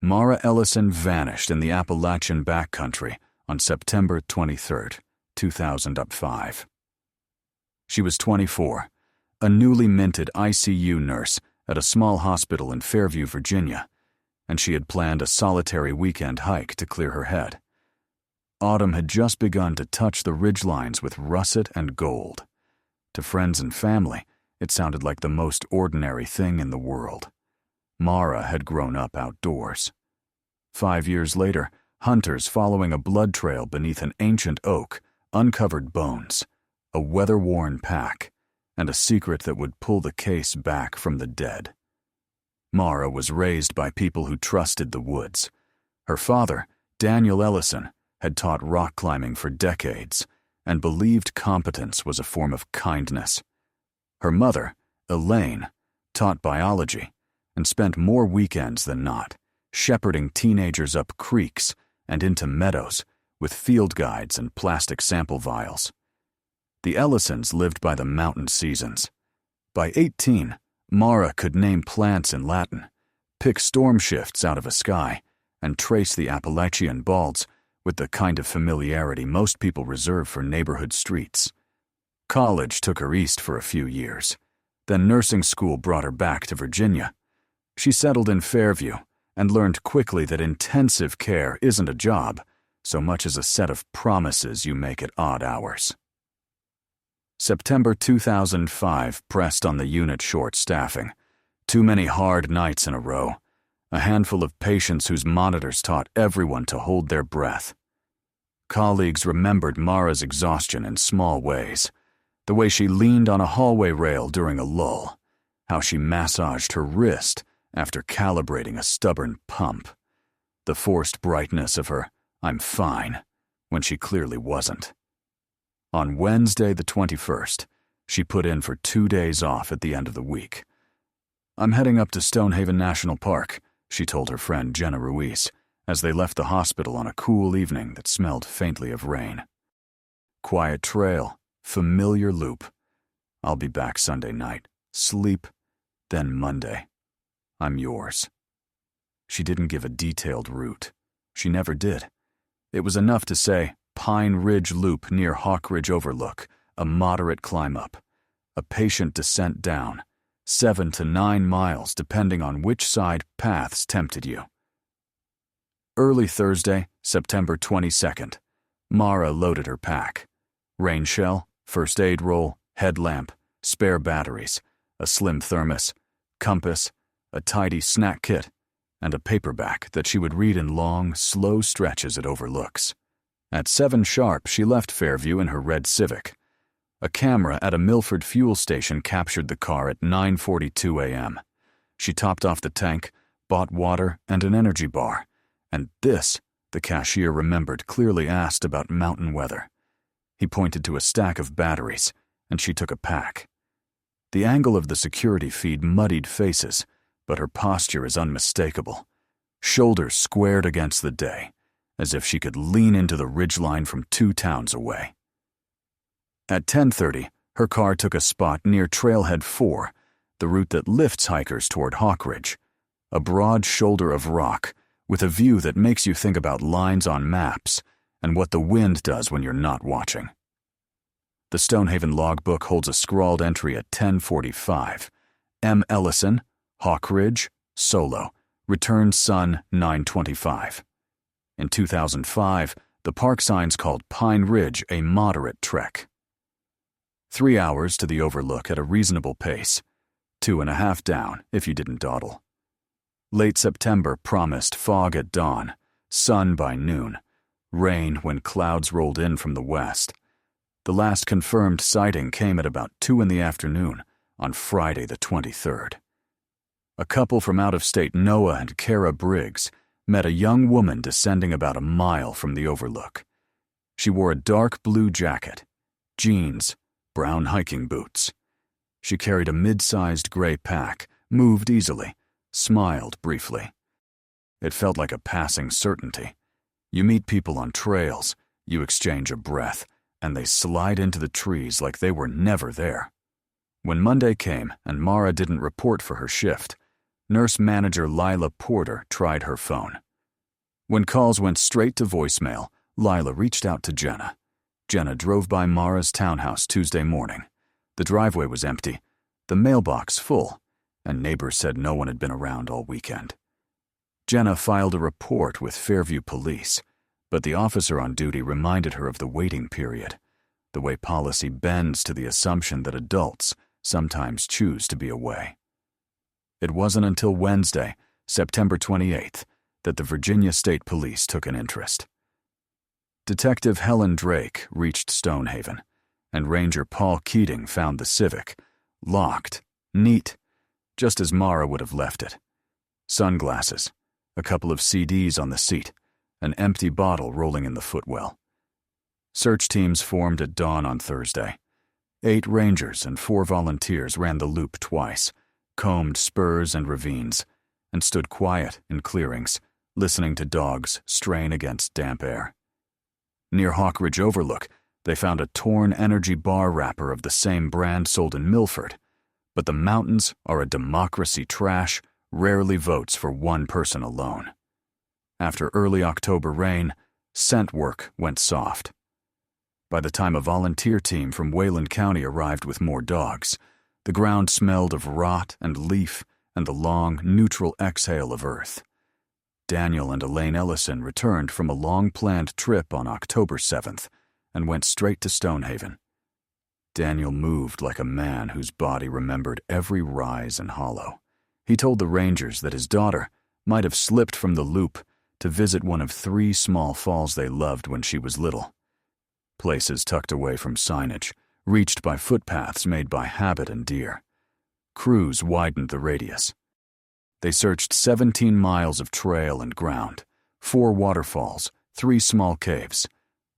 Mara Ellison vanished in the Appalachian backcountry on September 23, 2005. She was 24, a newly minted ICU nurse at a small hospital in Fairview, Virginia, and she had planned a solitary weekend hike to clear her head. Autumn had just begun to touch the ridgelines with russet and gold. To friends and family, it sounded like the most ordinary thing in the world. Mara had grown up outdoors. 5 years later, hunters following a blood trail beneath an ancient oak uncovered bones, a weather-worn pack, and a secret that would pull the case back from the dead. Mara was raised by people who trusted the woods. Her father, Daniel Ellison, had taught rock climbing for decades and believed competence was a form of kindness. Her mother, Elaine, taught biology and spent more weekends than not shepherding teenagers up creeks and into meadows with field guides and plastic sample vials. The Ellisons lived by the mountain seasons. By 18, Mara could name plants in Latin, pick storm shifts out of a sky, and trace the Appalachian balds with the kind of familiarity most people reserve for neighborhood streets. College took her east for a few years. Then nursing school brought her back to Virginia. She settled in Fairview and learned quickly that intensive care isn't a job so much as a set of promises you make at odd hours. September 2005 pressed on the unit short staffing. Too many hard nights in a row. A handful of patients whose monitors taught everyone to hold their breath. Colleagues remembered Mara's exhaustion in small ways. The way she leaned on a hallway rail during a lull. How she massaged her wrist after calibrating a stubborn pump. The forced brightness of her "I'm fine" when she clearly wasn't. On Wednesday the 21st, she put in for 2 days off at the end of the week. "I'm heading up to Stonehaven National Park," she told her friend Jenna Ruiz, as they left the hospital on a cool evening that smelled faintly of rain. Quiet trail, familiar loop. "I'll be back Sunday night. Sleep, then Monday. I'm yours." She didn't give a detailed route. She never did. It was enough to say, Pine Ridge Loop near Hawkridge Overlook, a moderate climb up, a patient descent down, 7 to 9 miles depending on which side paths tempted you. Early Thursday, September 22nd, Mara loaded her pack. Rain shell, first aid roll, headlamp, spare batteries, a slim thermos, compass, a tidy snack kit, and a paperback that she would read in long, slow stretches at overlooks. At 7 sharp, she left Fairview in her red Civic. A camera at a Milford fuel station captured the car at 9:42 a.m. She topped off the tank, bought water and an energy bar, and this, the cashier remembered, clearly asked about mountain weather. He pointed to a stack of batteries, and she took a pack. The angle of the security feed muddied faces, but her posture is unmistakable. Shoulders squared against the day, as if she could lean into the ridgeline from 2 towns away. At 10:30, her car took a spot near Trailhead 4, the route that lifts hikers toward Hawkridge, a broad shoulder of rock with a view that makes you think about lines on maps and what the wind does when you're not watching. The Stonehaven logbook holds a scrawled entry at 10:45. M. Ellison, Hawkridge, solo, returned sun 9:25. In 2005, the park signs called Pine Ridge a moderate trek. 3 hours to the overlook at a reasonable pace, 2.5 down if you didn't dawdle. Late September promised fog at dawn, sun by noon, rain when clouds rolled in from the west. The last confirmed sighting came at about 2 in the afternoon on Friday the 23rd. A couple from out-of-state, Noah and Kara Briggs, met a young woman descending about a mile from the overlook. She wore a dark blue jacket, jeans, brown hiking boots. She carried a mid-sized gray pack, moved easily, smiled briefly. It felt like a passing certainty. You meet people on trails, you exchange a breath, and they slide into the trees like they were never there. When Monday came and Mara didn't report for her shift, Nurse manager Lila Porter tried her phone. When calls went straight to voicemail, Lila reached out to Jenna. Jenna drove by Mara's townhouse Tuesday morning. The driveway was empty, the mailbox full, and neighbors said no one had been around all weekend. Jenna filed a report with Fairview Police, but the officer on duty reminded her of the waiting period, the way policy bends to the assumption that adults sometimes choose to be away. It wasn't until Wednesday, September 28th, that the Virginia State Police took an interest. Detective Helen Drake reached Stonehaven, and Ranger Paul Keating found the Civic, locked, neat, just as Mara would have left it. Sunglasses, a couple of CDs on the seat, an empty bottle rolling in the footwell. Search teams formed at dawn on Thursday. 8 rangers and 4 volunteers ran the loop twice, combed spurs and ravines, and stood quiet in clearings, listening to dogs strain against damp air. Near Hawkridge Overlook, they found a torn energy bar wrapper of the same brand sold in Milford, but the mountains are a democracy trash rarely votes for one person alone. After early October rain, scent work went soft. By the time a volunteer team from Wayland County arrived with more dogs, the ground smelled of rot and leaf and the long, neutral exhale of earth. Daniel and Elaine Ellison returned from a long-planned trip on October 7th and went straight to Stonehaven. Daniel moved like a man whose body remembered every rise and hollow. He told the rangers that his daughter might have slipped from the loop to visit one of 3 small falls they loved when she was little. Places tucked away from signage, reached by footpaths made by habit and deer. Crews widened the radius. They searched 17 miles of trail and ground, 4 waterfalls, 3 small caves,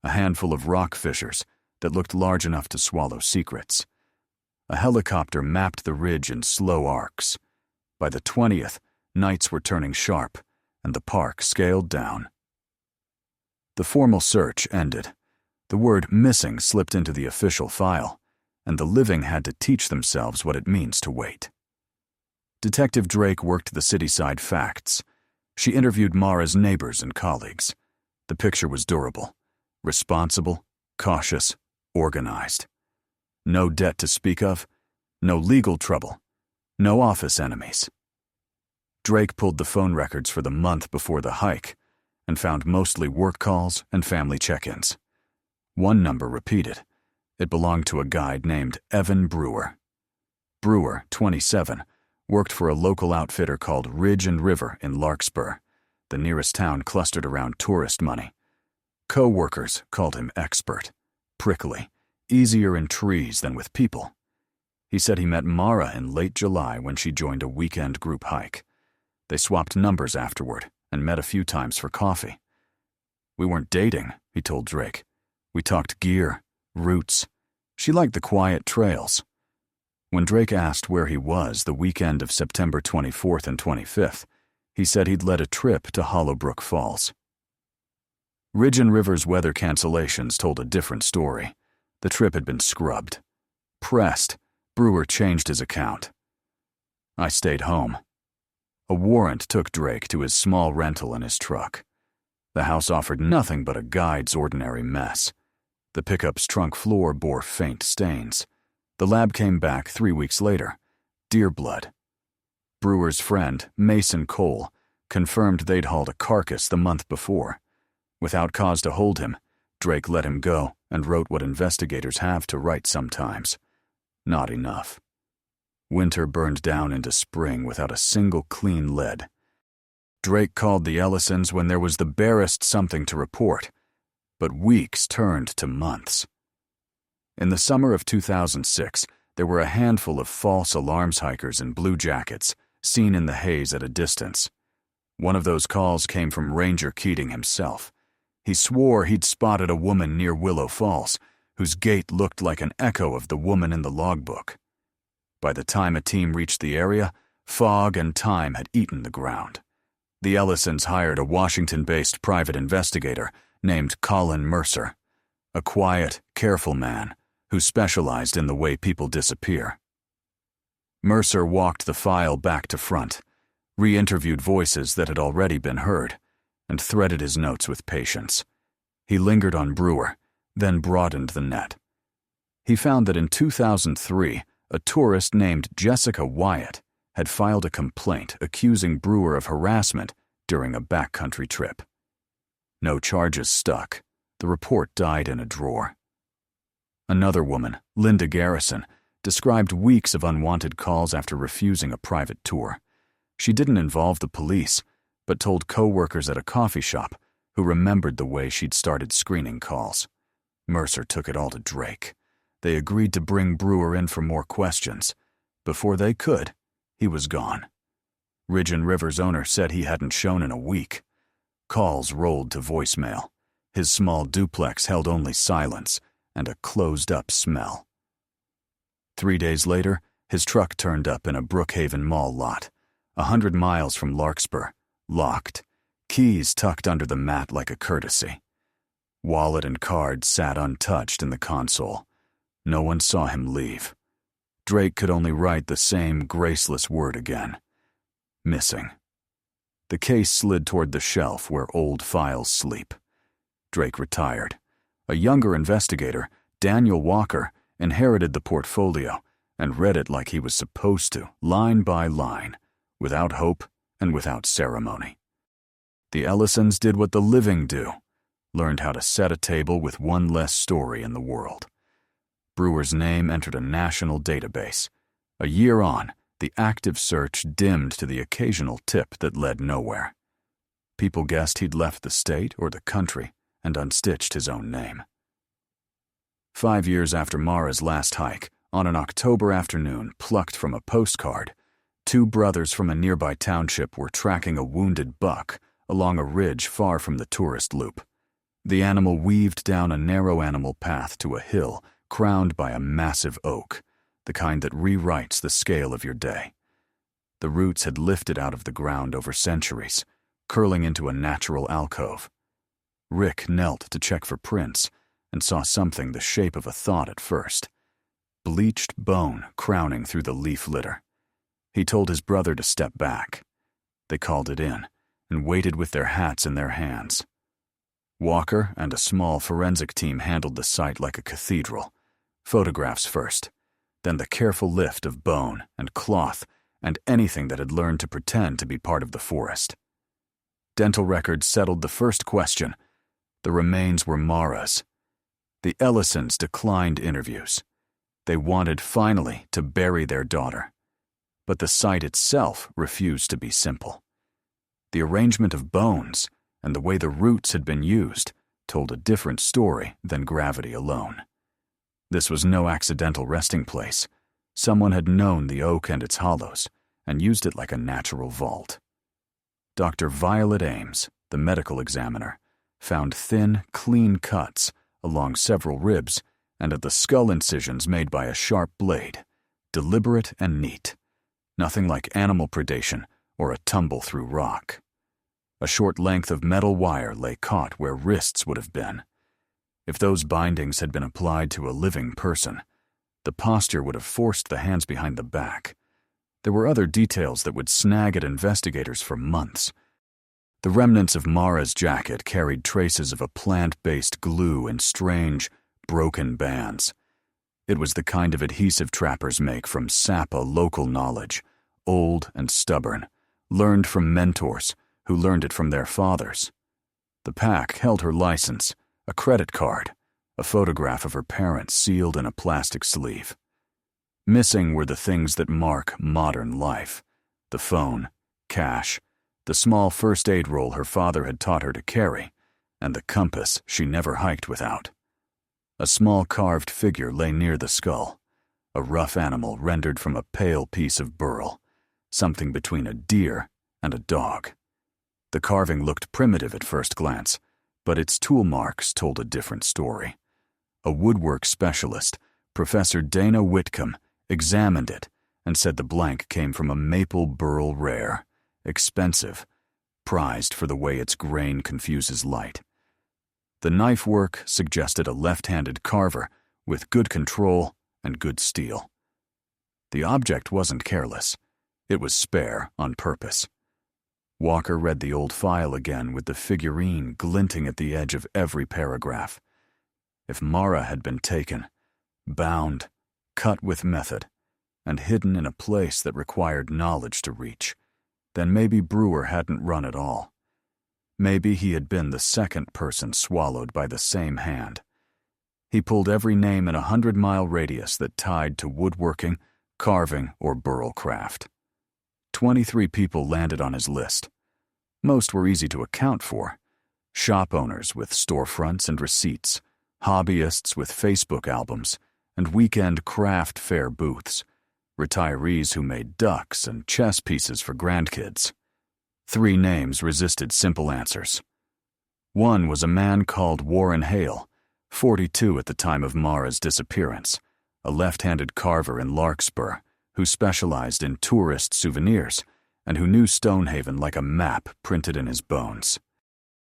a handful of rock fissures that looked large enough to swallow secrets. A helicopter mapped the ridge in slow arcs. By the 20th, nights were turning sharp, and the park scaled down. The formal search ended. The word missing slipped into the official file, and the living had to teach themselves what it means to wait. Detective Drake worked the cityside facts. She interviewed Mara's neighbors and colleagues. The picture was durable, responsible, cautious, organized. No debt to speak of, no legal trouble, no office enemies. Drake pulled the phone records for the month before the hike and found mostly work calls and family check-ins. One number repeated. It belonged to a guide named Evan Brewer. Brewer, 27, worked for a local outfitter called Ridge and River in Larkspur, the nearest town clustered around tourist money. Co-workers called him expert, prickly, easier in trees than with people. He said he met Mara in late July when she joined a weekend group hike. They swapped numbers afterward and met a few times for coffee. "We weren't dating," he told Drake. "We talked gear, routes. She liked the quiet trails." When Drake asked where he was the weekend of September 24th and 25th, he said he'd led a trip to Hollowbrook Falls. Ridge and River's weather cancellations told a different story. The trip had been scrubbed. Pressed, Brewer changed his account. "I stayed home." A warrant took Drake to his small rental in his truck. The house offered nothing but a guide's ordinary mess. The pickup's trunk floor bore faint stains. The lab came back 3 weeks later. Deer blood. Brewer's friend, Mason Cole, confirmed they'd hauled a carcass the month before. Without cause to hold him, Drake let him go and wrote what investigators have to write sometimes. Not enough. Winter burned down into spring without a single clean lead. Drake called the Ellisons when there was the barest something to report, but weeks turned to months. In the summer of 2006, there were a handful of false alarms hikers in blue jackets, seen in the haze at a distance. One of those calls came from Ranger Keating himself. He swore he'd spotted a woman near Willow Falls, whose gait looked like an echo of the woman in the logbook. By the time a team reached the area, fog and time had eaten the ground. The Ellisons hired a Washington-based private investigator named Colin Mercer, a quiet, careful man who specialized in the way people disappear. Mercer walked the file back to front, re-interviewed voices that had already been heard, and threaded his notes with patience. He lingered on Brewer, then broadened the net. He found that in 2003, a tourist named Jessica Wyatt had filed a complaint accusing Brewer of harassment during a backcountry trip. No charges stuck. The report died in a drawer. Another woman, Linda Garrison, described weeks of unwanted calls after refusing a private tour. She didn't involve the police, but told co-workers at a coffee shop who remembered the way she'd started screening calls. Mercer took it all to Drake. They agreed to bring Brewer in for more questions. Before they could, he was gone. Ridge and River's owner said he hadn't shown in a week. Calls rolled to voicemail. His small duplex held only silence and a closed-up smell. 3 days later, his truck turned up in a Brookhaven Mall lot, 100 miles from Larkspur, locked, keys tucked under the mat like a courtesy. Wallet and card sat untouched in the console. No one saw him leave. Drake could only write the same graceless word again. Missing. The case slid toward the shelf where old files sleep. Drake retired. A younger investigator, Daniel Walker, inherited the portfolio and read it like he was supposed to, line by line, without hope and without ceremony. The Ellisons did what the living do, learned how to set a table with one less story in the world. Brewer's name entered a national database. A year on, the active search dimmed to the occasional tip that led nowhere. People guessed he'd left the state or the country and unstitched his own name. 5 years after Mara's last hike, on an October afternoon plucked from a postcard, 2 brothers from a nearby township were tracking a wounded buck along a ridge far from the tourist loop. The animal weaved down a narrow animal path to a hill crowned by a massive oak, the kind that rewrites the scale of your day. The roots had lifted out of the ground over centuries, curling into a natural alcove. Rick knelt to check for prints and saw something the shape of a thought at first. Bleached bone crowning through the leaf litter. He told his brother to step back. They called it in and waited with their hats in their hands. Walker and a small forensic team handled the site like a cathedral. Photographs first, then the careful lift of bone and cloth and anything that had learned to pretend to be part of the forest. Dental records settled the first question. The remains were Mara's. The Ellisons declined interviews. They wanted, finally, to bury their daughter. But the site itself refused to be simple. The arrangement of bones and the way the roots had been used told a different story than gravity alone. This was no accidental resting place. Someone had known the oak and its hollows and used it like a natural vault. Dr. Violet Ames, the medical examiner, found thin, clean cuts along several ribs and at the skull incisions made by a sharp blade, deliberate and neat, nothing like animal predation or a tumble through rock. A short length of metal wire lay caught where wrists would have been. If those bindings had been applied to a living person, the posture would have forced the hands behind the back. There were other details that would snag at investigators for months. The remnants of Mara's jacket carried traces of a plant-based glue in strange, broken bands. It was the kind of adhesive trappers make from sap, a local knowledge, old and stubborn, learned from mentors who learned it from their fathers. The pack held her license, a credit card, a photograph of her parents sealed in a plastic sleeve. Missing were the things that mark modern life: the phone, cash, the small first aid roll her father had taught her to carry, and the compass she never hiked without. A small carved figure lay near the skull, a rough animal rendered from a pale piece of burl, something between a deer and a dog. The carving looked primitive at first glance, but its tool marks told a different story. A woodwork specialist, Professor Dana Whitcomb, examined it and said the blank came from a maple burl rare, expensive, prized for the way its grain confuses light. The knife work suggested a left-handed carver with good control and good steel. The object wasn't careless. It was spare on purpose. Walker read the old file again with the figurine glinting at the edge of every paragraph. If Mara had been taken, bound, cut with method, and hidden in a place that required knowledge to reach, then maybe Brewer hadn't run at all. Maybe he had been the second person swallowed by the same hand. He pulled every name in a 100-mile radius that tied to woodworking, carving, or burl craft. 23 people landed on his list. Most were easy to account for. Shop owners with storefronts and receipts, hobbyists with Facebook albums, and weekend craft fair booths, retirees who made ducks and chess pieces for grandkids. 3 names resisted simple answers. One was a man called Warren Hale, 42 at the time of Mara's disappearance, a left-handed carver in Larkspur who specialized in tourist souvenirs and who knew Stonehaven like a map printed in his bones.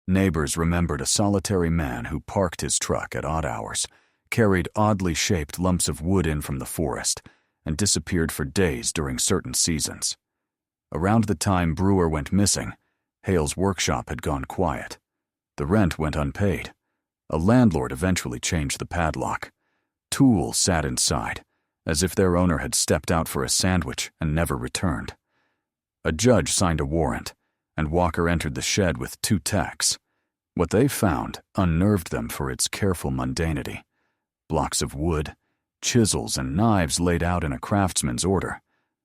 Neighbors remembered a solitary man who parked his truck at odd hours, carried oddly shaped lumps of wood in from the forest, and disappeared for days during certain seasons. Around the time Brewer went missing, Hale's workshop had gone quiet. The rent went unpaid. A landlord eventually changed the padlock. Tools sat inside, as if their owner had stepped out for a sandwich and never returned. A judge signed a warrant, and Walker entered the shed with 2 techs. What they found unnerved them for its careful mundanity. Blocks of wood, chisels and knives laid out in a craftsman's order,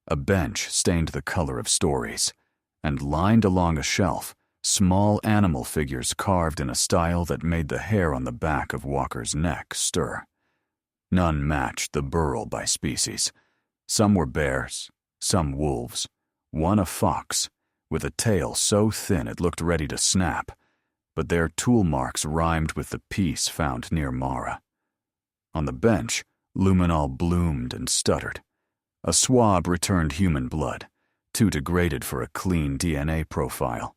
a bench stained the color of stories, and lined along a shelf, small animal figures carved in a style that made the hair on the back of Walker's neck stir. None matched the burl by species. Some were bears, some wolves, one a fox, with a tail so thin it looked ready to snap, but their tool marks rhymed with the piece found near Mara. On the bench, luminol bloomed and stuttered. A swab returned human blood, too degraded for a clean DNA profile.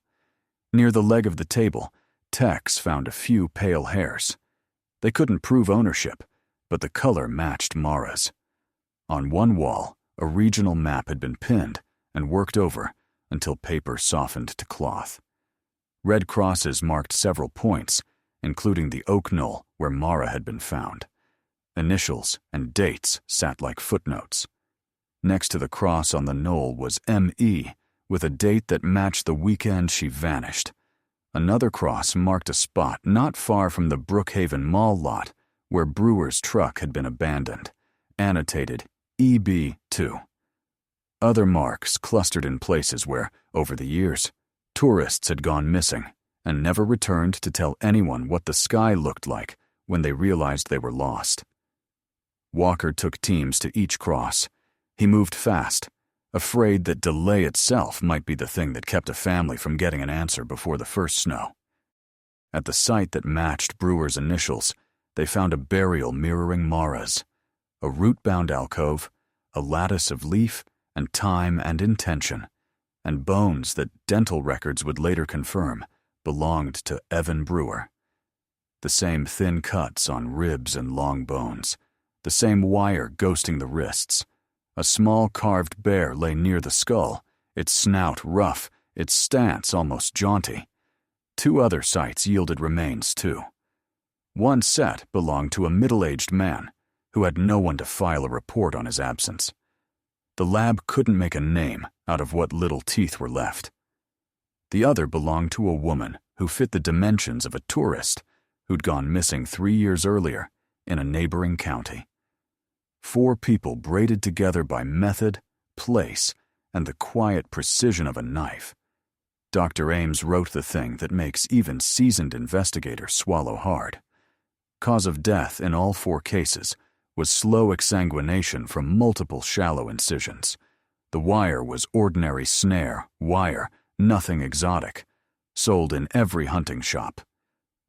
Near the leg of the table, techs found a few pale hairs. They couldn't prove ownership, but the color matched Mara's. On one wall, a regional map had been pinned and worked over until paper softened to cloth. Red crosses marked several points, including the oak knoll where Mara had been found. Initials and dates sat like footnotes. Next to the cross on the knoll was M.E., with a date that matched the weekend she vanished. Another cross marked a spot not far from the Brookhaven Mall lot where Brewer's truck had been abandoned, annotated EB2. Other marks clustered in places where, over the years, tourists had gone missing and never returned to tell anyone what the sky looked like when they realized they were lost. Walker took teams to each cross. He moved fast, afraid that delay itself might be the thing that kept a family from getting an answer before the first snow. At the site that matched Brewer's initials, they found a burial mirroring Mara's, a root-bound alcove, a lattice of leaf and time and intention, and bones that dental records would later confirm belonged to Evan Brewer. The same thin cuts on ribs and long bones, the same wire ghosting the wrists. A small carved bear lay near the skull, its snout rough, its stance almost jaunty. 2 other sites yielded remains, too. One set belonged to a middle-aged man who had no one to file a report on his absence. The lab couldn't make a name out of what little teeth were left. The other belonged to a woman who fit the dimensions of a tourist who'd gone missing 3 years earlier in a neighboring county. 4 people braided together by method, place, and the quiet precision of a knife. Dr. Ames wrote the thing that makes even seasoned investigators swallow hard. Cause of death in all 4 cases was slow exsanguination from multiple shallow incisions. The wire was ordinary snare wire, nothing exotic, sold in every hunting shop.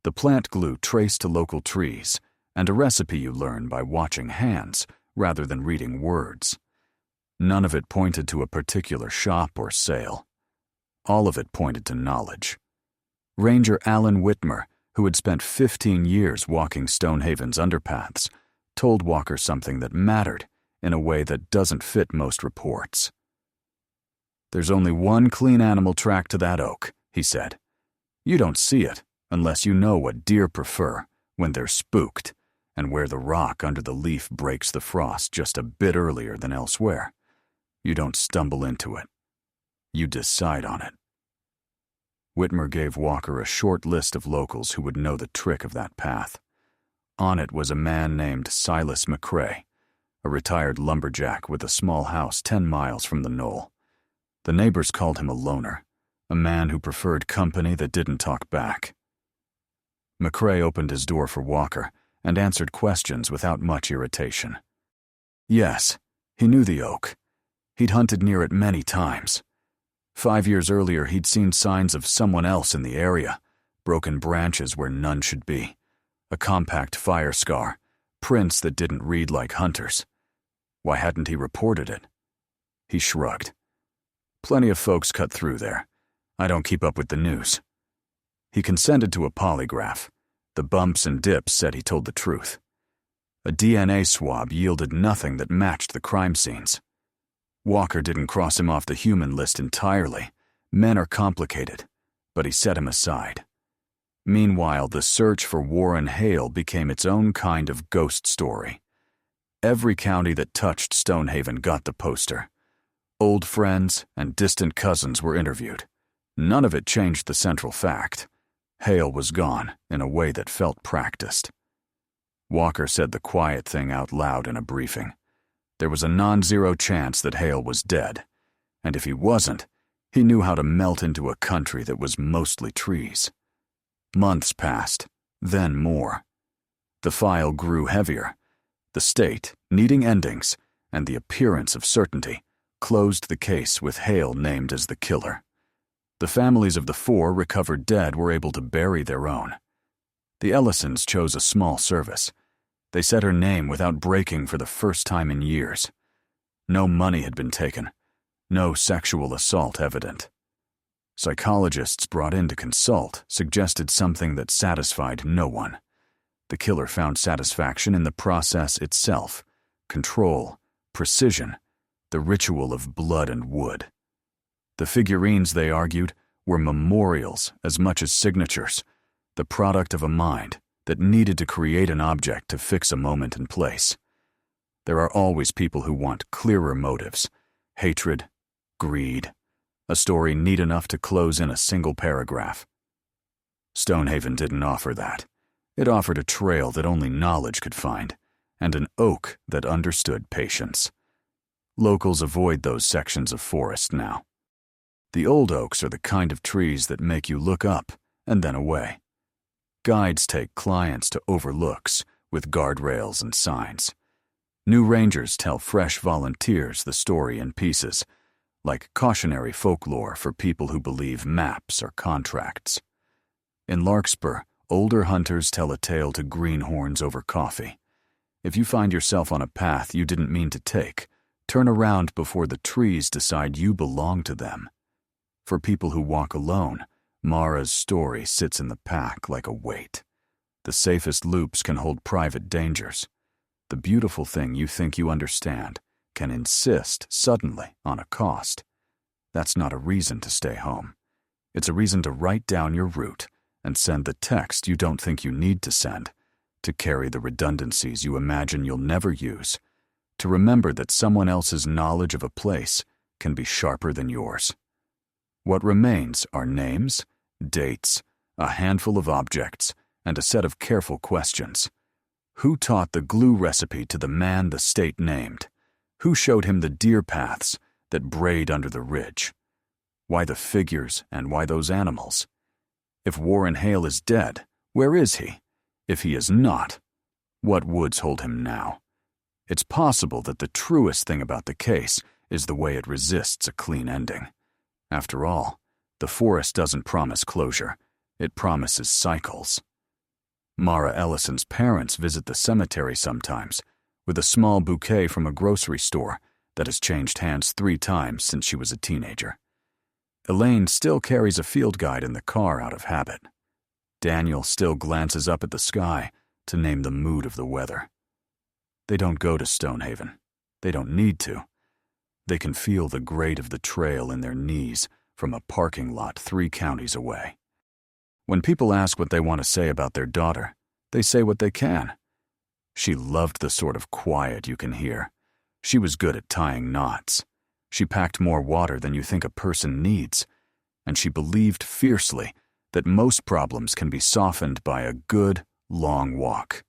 The plant glue traced to local trees, and a recipe you learn by watching hands rather than reading words. None of it pointed to a particular shop or sale. All of it pointed to knowledge. Ranger Alan Whitmer, who had spent 15 years walking Stonehaven's underpaths, told Walker something that mattered in a way that doesn't fit most reports. "There's only one clean animal track to that oak," he said. "You don't see it unless you know what deer prefer when they're spooked and where the rock under the leaf breaks the frost just a bit earlier than elsewhere. You don't stumble into it. You decide on it." Whitmer gave Walker a short list of locals who would know the trick of that path. On it was a man named Silas McCrae, a retired lumberjack with a small house 10 miles from the knoll. The neighbors called him a loner, a man who preferred company that didn't talk back. McCrae opened his door for Walker and answered questions without much irritation. Yes, he knew the oak. He'd hunted near it many times. 5 years earlier, he'd seen signs of someone else in the area, broken branches where none should be, a compact fire scar, prints that didn't read like hunters. Why hadn't he reported it? He shrugged. "Plenty of folks cut through there. I don't keep up with the news." He consented to a polygraph. The bumps and dips said he told the truth. A DNA swab yielded nothing that matched the crime scenes. Walker didn't cross him off the human list entirely. Men are complicated, but he set him aside. Meanwhile, the search for Warren Hale became its own kind of ghost story. Every county that touched Stonehaven got the poster. Old friends and distant cousins were interviewed. None of it changed the central fact. Hale was gone in a way that felt practiced. Walker said the quiet thing out loud in a briefing. There was a non-zero chance that Hale was dead, and if he wasn't, he knew how to melt into a country that was mostly trees. Months passed, then more. The file grew heavier. The state, needing endings and the appearance of certainty, closed the case with Hale named as the killer. The families of the 4 recovered dead were able to bury their own. The Ellisons chose a small service. They said her name without breaking for the first time in years. No money had been taken. No sexual assault evident. Psychologists brought in to consult suggested something that satisfied no one. The killer found satisfaction in the process itself, control, precision, the ritual of blood and wood. The figurines, they argued, were memorials as much as signatures, the product of a mind that needed to create an object to fix a moment and place. There are always people who want clearer motives, hatred, greed, a story neat enough to close in a single paragraph. Stonehaven didn't offer that. It offered a trail that only knowledge could find, and an oak that understood patience. Locals avoid those sections of forest now. The old oaks are the kind of trees that make you look up and then away. Guides take clients to overlooks with guardrails and signs. New rangers tell fresh volunteers the story in pieces, like cautionary folklore for people who believe maps are contracts. In Larkspur, older hunters tell a tale to greenhorns over coffee. If you find yourself on a path you didn't mean to take, turn around before the trees decide you belong to them. For people who walk alone, Mara's story sits in the pack like a weight. The safest loops can hold private dangers. The beautiful thing you think you understand can insist suddenly on a cost. That's not a reason to stay home. It's a reason to write down your route and send the text you don't think you need to send, to carry the redundancies you imagine you'll never use, to remember that someone else's knowledge of a place can be sharper than yours. What remains are names, dates, a handful of objects, and a set of careful questions. Who taught the glue recipe to the man the state named? Who showed him the deer paths that brayed under the ridge? Why the figures and why those animals? If Warren Hale is dead, where is he? If he is not, what woods hold him now? It's possible that the truest thing about the case is the way it resists a clean ending. After all, the forest doesn't promise closure. It promises cycles. Mara Ellison's parents visit the cemetery sometimes, with a small bouquet from a grocery store that has changed hands 3 times since she was a teenager. Elaine still carries a field guide in the car out of habit. Daniel still glances up at the sky to name the mood of the weather. They don't go to Stonehaven. They don't need to. They can feel the grate of the trail in their knees from a parking lot 3 counties away. When people ask what they want to say about their daughter, they say what they can. She loved the sort of quiet you can hear. She was good at tying knots. She packed more water than you think a person needs, and she believed fiercely that most problems can be softened by a good, long walk.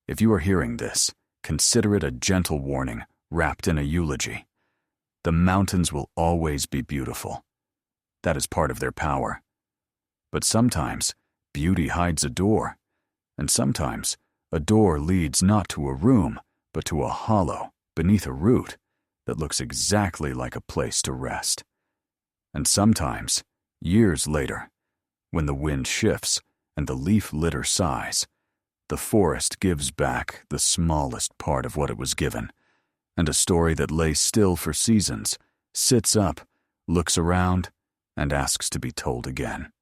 If you are hearing this, consider it a gentle warning wrapped in a eulogy. The mountains will always be beautiful. That is part of their power. But sometimes, beauty hides a door, and sometimes a door leads not to a room, but to a hollow beneath a root that looks exactly like a place to rest. And sometimes, years later, when the wind shifts and the leaf litter sighs, the forest gives back the smallest part of what it was given, and a story that lay still for seasons sits up, looks around, and asks to be told again.